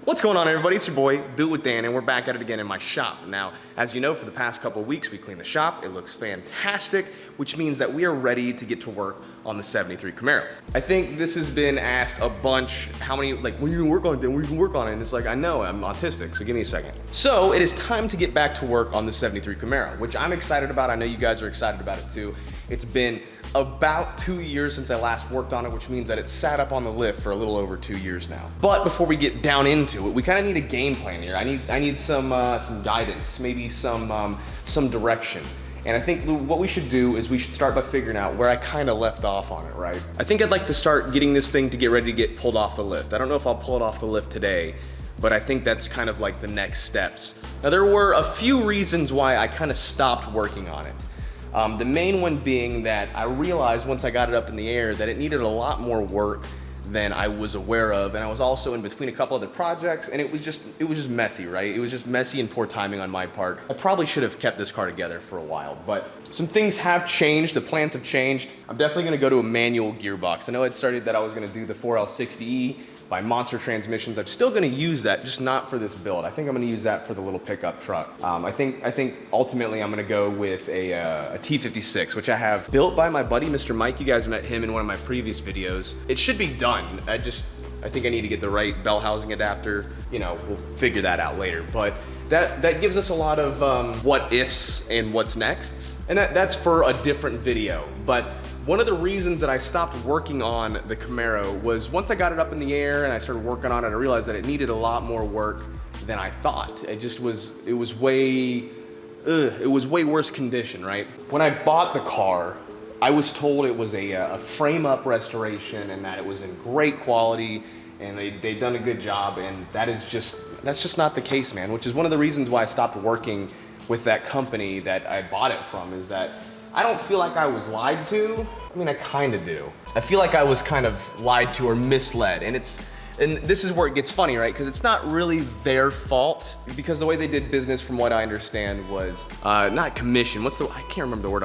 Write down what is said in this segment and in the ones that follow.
What's going on, everybody? It's your boy, Do It With Dan, and we're back at it again in my shop. Now, as you know, for the past couple of weeks, we cleaned the shop. It looks fantastic, which means that we are ready to get to work on the 73 Camaro. I think this has been asked a bunch, how many, like, when you can work on it, then when you can work on it, and it's like, I know, I'm autistic, so give me a second. So, it is time to get back to work on the 73 Camaro, which I'm excited about. I know you guys are excited about it too. It's been about 2 years since I last worked on it, which means that it's sat up on the lift for a little over 2 years now. But before we get down into it, we kind of need a game plan here. I need some guidance, maybe some direction. And I think what we should do is we should start by figuring out where I kind of left off on it, right? I think I'd like to start getting this thing to get ready to get pulled off the lift. I don't know if I'll pull it off the lift today, but I think that's kind of like the next steps. Now, there were a few reasons why I kind of stopped working on it. The main one being that I realized once I got it up in the air that it needed a lot more work than I was aware of, and I was also in between a couple other projects, and it was just messy, right? It was just messy and poor timing on my part. I probably should have kept this car together for a while, but some things have changed, the plans have changed. I'm definitely gonna go to a manual gearbox. I know it started that I was gonna do the 4L60E by Monster Transmissions. I'm still gonna use that, just not for this build. I think I'm gonna use that for the little pickup truck. I think ultimately I'm gonna go with a T56, which I have built by my buddy, Mr. Mike. You guys met him in one of my previous videos. It should be done. I think I need to get the right bell housing adapter. You know, we'll figure that out later. But that gives us a lot of what ifs and what's next. And that's for a different video. But one of the reasons that I stopped working on the Camaro was once I got it up in the air and I started working on it, I realized that it needed a lot more work than I thought. It was way worse condition, right? When I bought the car, I was told it was a frame-up restoration and that it was in great quality and they'd done a good job, and that's just not the case, man, which is one of the reasons why I stopped working with that company that I bought it from, is that I don't feel like I was lied to. I mean, I kind of do. I feel like I was kind of lied to or misled, and this is where it gets funny, right? Because it's not really their fault, because the way they did business, from what I understand, was not commission. I can't remember the word.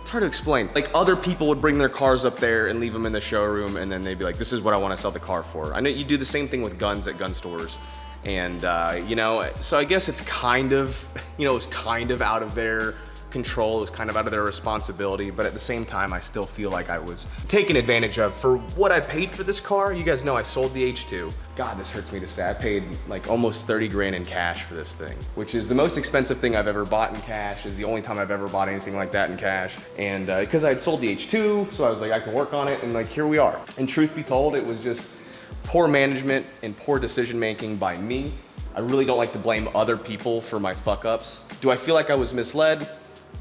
It's hard to explain. Like, other people would bring their cars up there and leave them in the showroom, and then they'd be like, "This is what I want to sell the car for." I know you do the same thing with guns at gun stores. And, you know, so I guess it's kind of, you know, it was kind of out of their control, it was kind of out of their responsibility, but at the same time, I still feel like I was taken advantage of for what I paid for this car. You guys know I sold the H2. God, this hurts me to say. I paid like almost 30 grand in cash for this thing, which is the most expensive thing I've ever bought in cash, is the only time I've ever bought anything like that in cash. And because I had sold the H2, so I was like, I can work on it, and like, here we are. And truth be told, it was just poor management and poor decision making by me. I really don't like to blame other people for my fuck ups. Do I feel like I was misled?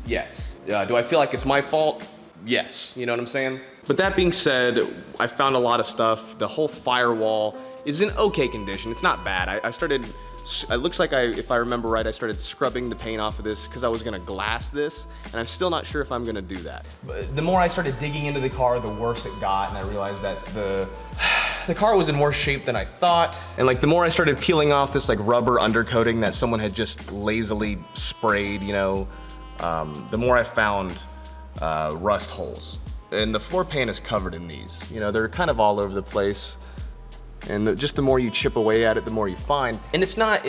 Yes. Do I feel like it's my fault? Yes. You know what I'm saying? But that being said, I found a lot of stuff. The whole firewall is in okay condition. It's not bad. It looks like if I remember right, I started scrubbing the paint off of this because I was gonna glass this, and I'm still not sure if I'm gonna do that. But the more I started digging into the car, the worse it got, and I realized that the car was in worse shape than I thought. And like, the more I started peeling off this like rubber undercoating that someone had just lazily sprayed, you know, the more I found rust holes. And the floor pan is covered in these. You know, they're kind of all over the place. And just the more you chip away at it, the more you find. And it's not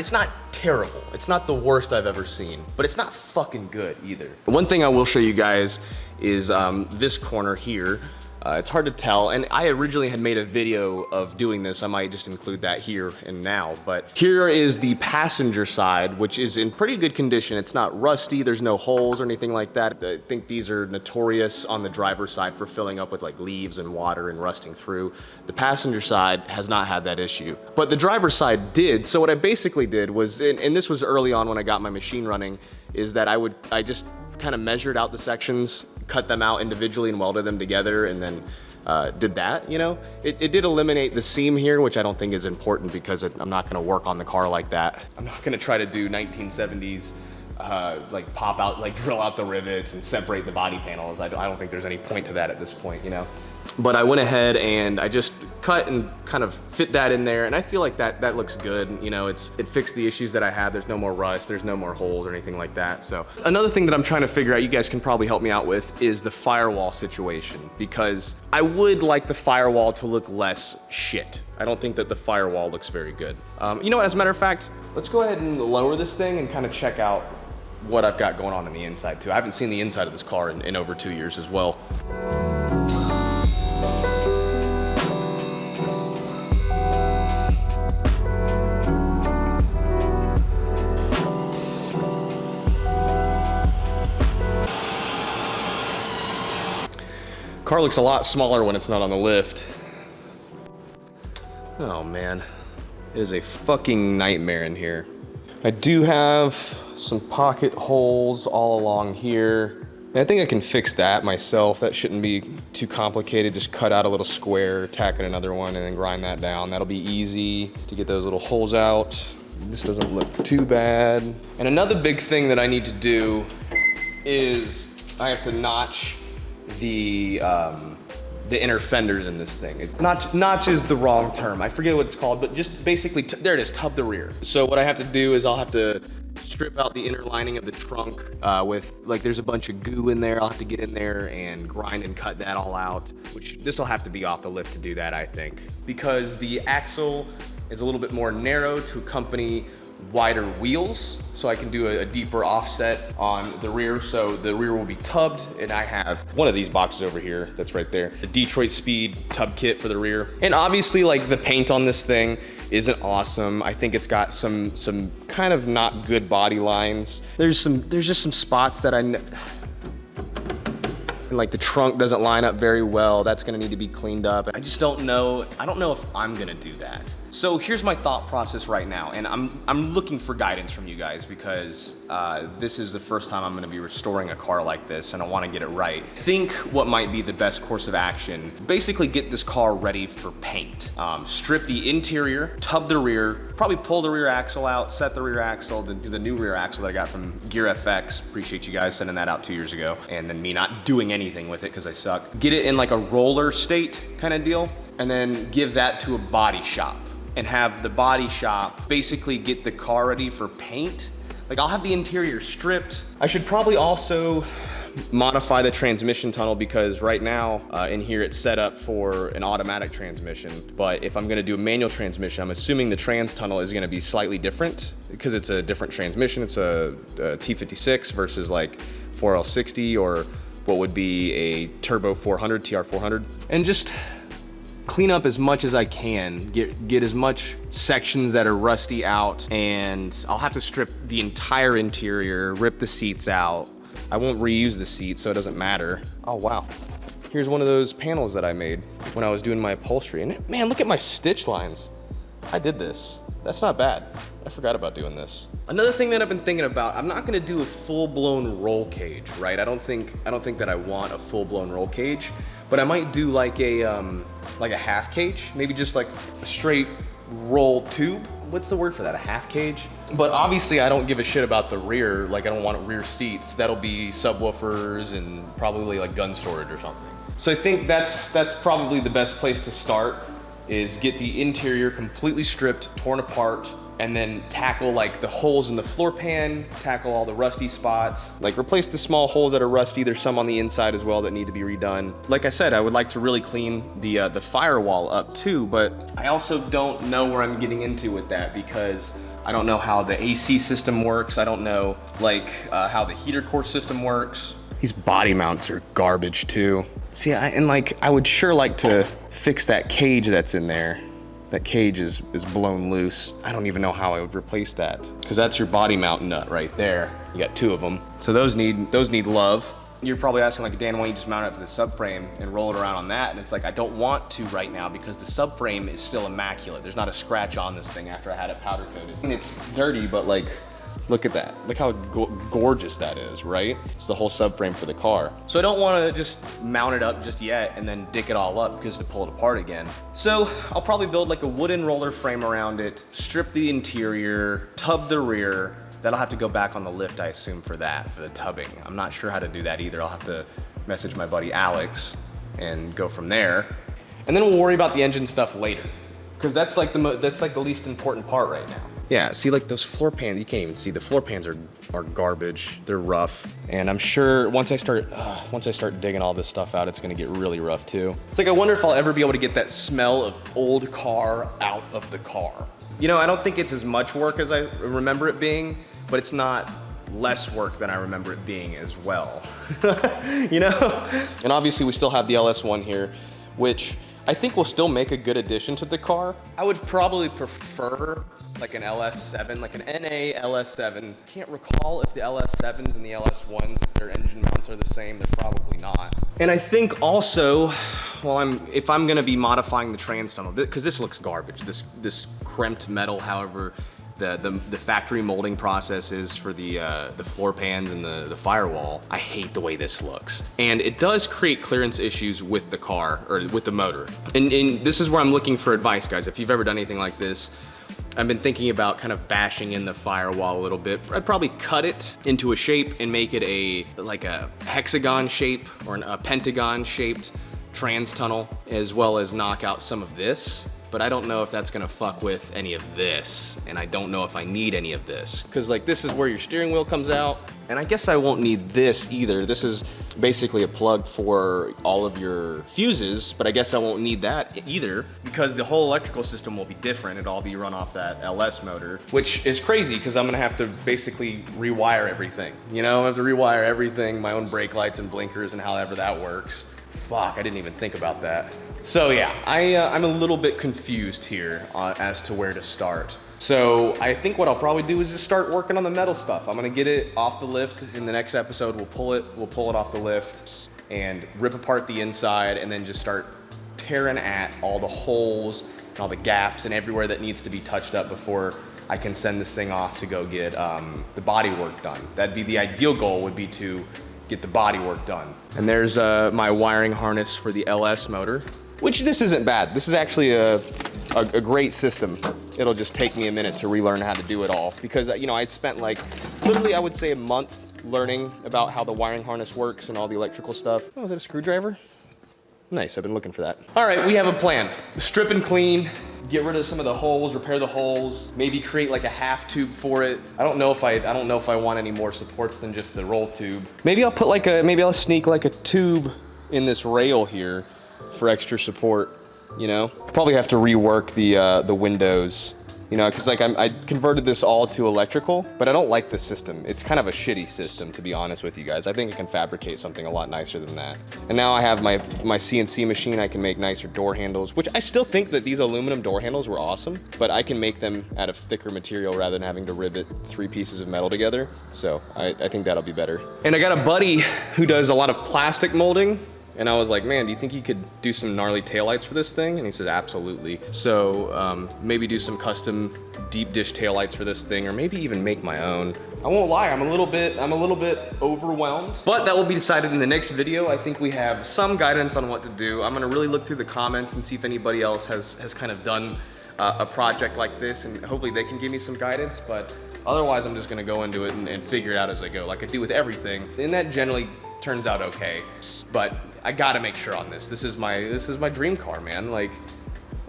terrible. It's not the worst I've ever seen, but it's not fucking good either. One thing I will show you guys is this corner here. It's hard to tell, and I originally had made a video of doing this. I might just include that here and now, but here is the passenger side, which is in pretty good condition. It's not rusty, there's no holes or anything like that. I think these are notorious on the driver's side for filling up with like leaves and water and rusting through. The passenger side has not had that issue, but the driver's side did. So what I basically did was, and this was early on when I got my machine running, is that I just kind of measured out the sections, cut them out individually and welded them together, and then did that, you know? It did eliminate the seam here, which I don't think is important because I'm not gonna work on the car like that. I'm not gonna try to do 1970s, like pop out, like drill out the rivets and separate the body panels. I don't think there's any point to that at this point, you know? But I went ahead and I just cut and kind of fit that in there, and I feel like that looks good. You know, it fixed the issues that I had. There's no more rust, there's no more holes or anything like that. So another thing that I'm trying to figure out, you guys can probably help me out with, is the firewall situation, because I would like the firewall to look less shit. I don't think that the firewall looks very good. You know what, as a matter of fact, let's go ahead and lower this thing and kind of check out what I've got going on the inside too. I haven't seen the inside of this car in over 2 years as well. Car looks a lot smaller when it's not on the lift. Oh man, it is a fucking nightmare in here. I do have some pocket holes all along here. And I think I can fix that myself. That shouldn't be too complicated. Just cut out a little square, tack in another one, and then grind that down. That'll be easy to get those little holes out. This doesn't look too bad. And another big thing that I need to do is I have to notch the inner fenders in this thing. Notch is the wrong term. I forget what it's called, but just basically, there it is, tub the rear. So what I have to do is I'll have to strip out the inner lining of the trunk with, like, there's a bunch of goo in there. I'll have to get in there and grind and cut that all out, which this will have to be off the lift to do that, I think. Because the axle is a little bit more narrow to accompany wider wheels, so I can do a deeper offset on the rear, so the rear will be tubbed. And I have one of these boxes over here that's right there, the Detroit Speed tub kit for the rear. And obviously, like, the paint on this thing isn't awesome. I think it's got some kind of not good body lines. There's just some spots that and like the trunk doesn't line up very well. That's gonna need to be cleaned up. I just don't know. I don't know if I'm gonna do that. So here's my thought process right now, and I'm looking for guidance from you guys because this is the first time I'm gonna be restoring a car like this, and I wanna get it right. Think what might be the best course of action. Basically get this car ready for paint. Strip the interior, tub the rear, probably pull the rear axle out, set the rear axle, then do the new rear axle that I got from Gear FX. Appreciate you guys sending that out 2 years ago, and then me not doing anything with it because I suck. Get it in like a roller state kind of deal, and then give that to a body shop. And have the body shop basically get the car ready for paint. Like, I'll have the interior stripped. I should probably also modify the transmission tunnel because right now in here it's set up for an automatic transmission. But if I'm gonna do a manual transmission, I'm assuming the trans tunnel is gonna be slightly different because it's a different transmission. It's a T56 versus like 4L60 or what would be a turbo 400, TR 400. And just clean up as much as I can, get as much sections that are rusty out, and I'll have to strip the entire interior, rip the seats out. I won't reuse the seats, so it doesn't matter. Oh wow, here's one of those panels that I made when I was doing my upholstery, and man, look at my stitch lines. I did this. That's not bad. I forgot about doing this. Another thing that I've been thinking about, I'm not gonna do a full-blown roll cage, right? I don't think that I want a full-blown roll cage, but I might do like a half cage, maybe just like a straight roll tube. What's the word for that? A half cage? But obviously I don't give a shit about the rear. Like, I don't want rear seats. That'll be subwoofers and probably like gun storage or something. So I think that's probably the best place to start, is get the interior completely stripped, torn apart, and then tackle like the holes in the floor pan, tackle all the rusty spots, like replace the small holes that are rusty. There's some on the inside as well that need to be redone. Like I said, I would like to really clean the firewall up too, but I also don't know where I'm getting into with that because I don't know how the AC system works. I don't know like how the heater core system works. These body mounts are garbage too. See, I would sure like to fix that cage that's in there. That cage is blown loose. I don't even know how I would replace that, because that's your body mount nut right there. You got two of them. So those need love. You're probably asking like, Dan, why don't you just mount it up to the subframe and roll it around on that? And it's like, I don't want to right now because the subframe is still immaculate. There's not a scratch on this thing after I had it powder coated. And it's dirty, but like, look at that. Look how gorgeous that is, right? It's the whole subframe for the car. So I don't want to just mount it up just yet and then dick it all up because to pull it apart again. So I'll probably build like a wooden roller frame around it, strip the interior, tub the rear. That'll have to go back on the lift, I assume, for that, for the tubbing. I'm not sure how to do that either. I'll have to message my buddy Alex and go from there. And then we'll worry about the engine stuff later, because that's like the least important part right now. Yeah, see like those floor pans, you can't even see. The floor pans are garbage. They're rough. And I'm sure once I start digging all this stuff out, it's gonna get really rough too. It's like, I wonder if I'll ever be able to get that smell of old car out of the car. You know, I don't think it's as much work as I remember it being, but it's not less work than I remember it being as well. You know? And obviously we still have the LS1 here, which I think will still make a good addition to the car. I would probably prefer like an LS7, like an NA LS7. Can't recall if the LS7s and the LS1s, if their engine mounts are the same, they're probably not. And I think also, well, if I'm gonna be modifying the trans tunnel, because this looks garbage, this crimped metal, however, the factory molding process is for the floor pans and the firewall. I hate the way this looks. And it does create clearance issues with the car, or with the motor. And this is where I'm looking for advice, guys. If you've ever done anything like this, I've been thinking about kind of bashing in the firewall a little bit. I'd probably cut it into a shape and make it like a hexagon shape or a pentagon shaped trans tunnel, as well as knock out some of this. But I don't know if that's gonna fuck with any of this, and I don't know if I need any of this. Cause like this is where your steering wheel comes out, and I guess I won't need this either. This is basically a plug for all of your fuses, but I guess I won't need that either because the whole electrical system will be different. It'll all be run off that LS motor, which is crazy because I'm gonna have to basically rewire everything. You know, I have to rewire everything, my own brake lights and blinkers and however that works. Fuck, I didn't even think about that. So yeah, I'm a little bit confused here as to where to start. So I think what I'll probably do is just start working on the metal stuff. I'm gonna get it off the lift. In the next episode, we'll pull it off the lift and rip apart the inside and then just start tearing at all the holes and all the gaps and everywhere that needs to be touched up before I can send this thing off to go get the body work done. That'd be the ideal goal, would be to get the body work done. And there's my wiring harness for the LS motor, which this isn't bad. This is actually a great system. It'll just take me a minute to relearn how to do it all because, you know, I'd spent like, literally I would say a month learning about how the wiring harness works and all the electrical stuff. Oh, is that a screwdriver? Nice, I've been looking for that. All right, we have a plan. Strip and clean, get rid of some of the holes, repair the holes, maybe create like a half tube for it. I don't know if I want any more supports than just the roll tube. Maybe I'll sneak like a tube in this rail here for extra support, you know? Probably have to rework the windows, you know, because like I converted this all to electrical, but I don't like the system. It's kind of a shitty system, to be honest with you guys. I think I can fabricate something a lot nicer than that. And now I have my CNC machine. I can make nicer door handles, which I still think that these aluminum door handles were awesome, but I can make them out of thicker material rather than having to rivet 3 pieces of metal together. So I think that'll be better. And I got a buddy who does a lot of plastic molding. And I was like, man, do you think you could do some gnarly taillights for this thing? And he said, absolutely. So maybe do some custom deep dish taillights for this thing, or maybe even make my own. I won't lie, I'm a little bit overwhelmed, but that will be decided in the next video. I think we have some guidance on what to do. I'm gonna really look through the comments and see if anybody else has kind of done a project like this, and hopefully they can give me some guidance, but otherwise I'm just gonna go into it and figure it out as I go, like I do with everything. And that generally turns out okay. But I gotta make sure on this. This is my dream car, man. Like,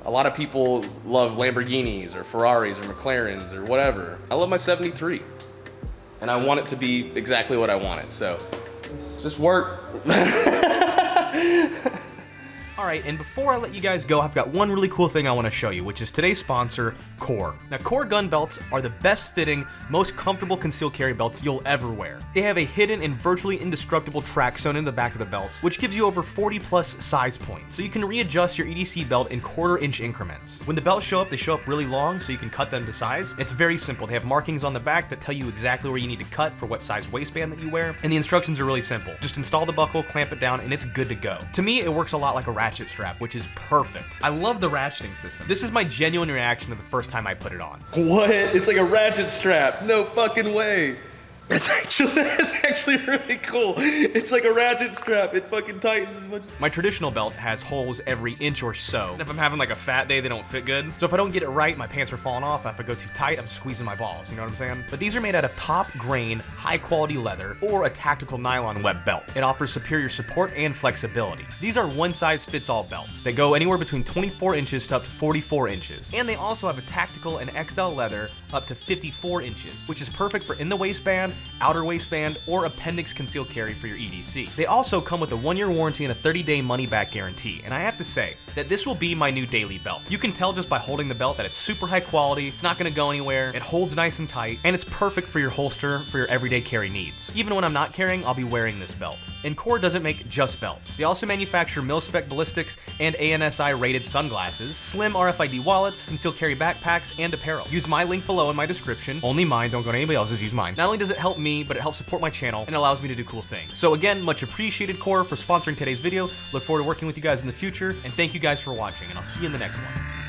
a lot of people love Lamborghinis or Ferraris or McLarens or whatever. I love my 73. And I want it to be exactly what I want it. So, just work. All right, and before I let you guys go, I've got one really cool thing I want to show you, which is today's sponsor, Core. Now, Core gun belts are the best fitting, most comfortable concealed carry belts you'll ever wear. They have a hidden and virtually indestructible track sewn in the back of the belts, which gives you over 40 plus size points. So you can readjust your EDC belt in 1/4 inch increments. When the belts show up, they show up really long, so you can cut them to size. It's very simple. They have markings on the back that tell you exactly where you need to cut for what size waistband that you wear, and the instructions are really simple. Just install the buckle, clamp it down, and it's good to go. To me, it works a lot like a ratchet strap, which is perfect. I love the ratcheting system. This is my genuine reaction to the first time I put it on. What? It's like a ratchet strap. No fucking way. That's actually really cool. It's like a ratchet strap. It fucking tightens as much. My traditional belt has holes every inch or so. And if I'm having like a fat day, they don't fit good. So if I don't get it right, my pants are falling off. If I go too tight, I'm squeezing my balls. You know what I'm saying? But these are made out of top grain, high quality leather, or a tactical nylon web belt. It offers superior support and flexibility. These are one size fits all belts. They go anywhere between 24 inches to up to 44 inches. And they also have a tactical and XL leather up to 54 inches, which is perfect for in the waistband, outer waistband, or appendix concealed carry for your EDC. They also come with a 1-year warranty and a 30-day money-back guarantee, and I have to say that this will be my new daily belt. You can tell just by holding the belt that it's super high quality, it's not gonna go anywhere, it holds nice and tight, and it's perfect for your holster for your everyday carry needs. Even when I'm not carrying, I'll be wearing this belt. And Core doesn't make just belts. They also manufacture mil-spec ballistics and ANSI-rated sunglasses, slim RFID wallets, concealed carry backpacks, and apparel. Use my link below in my description. Only mine, don't go to anybody else's, use mine. Not only does it help me, but it helps support my channel and allows me to do cool things. So again, much appreciated Core for sponsoring today's video. Look forward to working with you guys in the future, and thank you guys for watching, and I'll see you in the next one.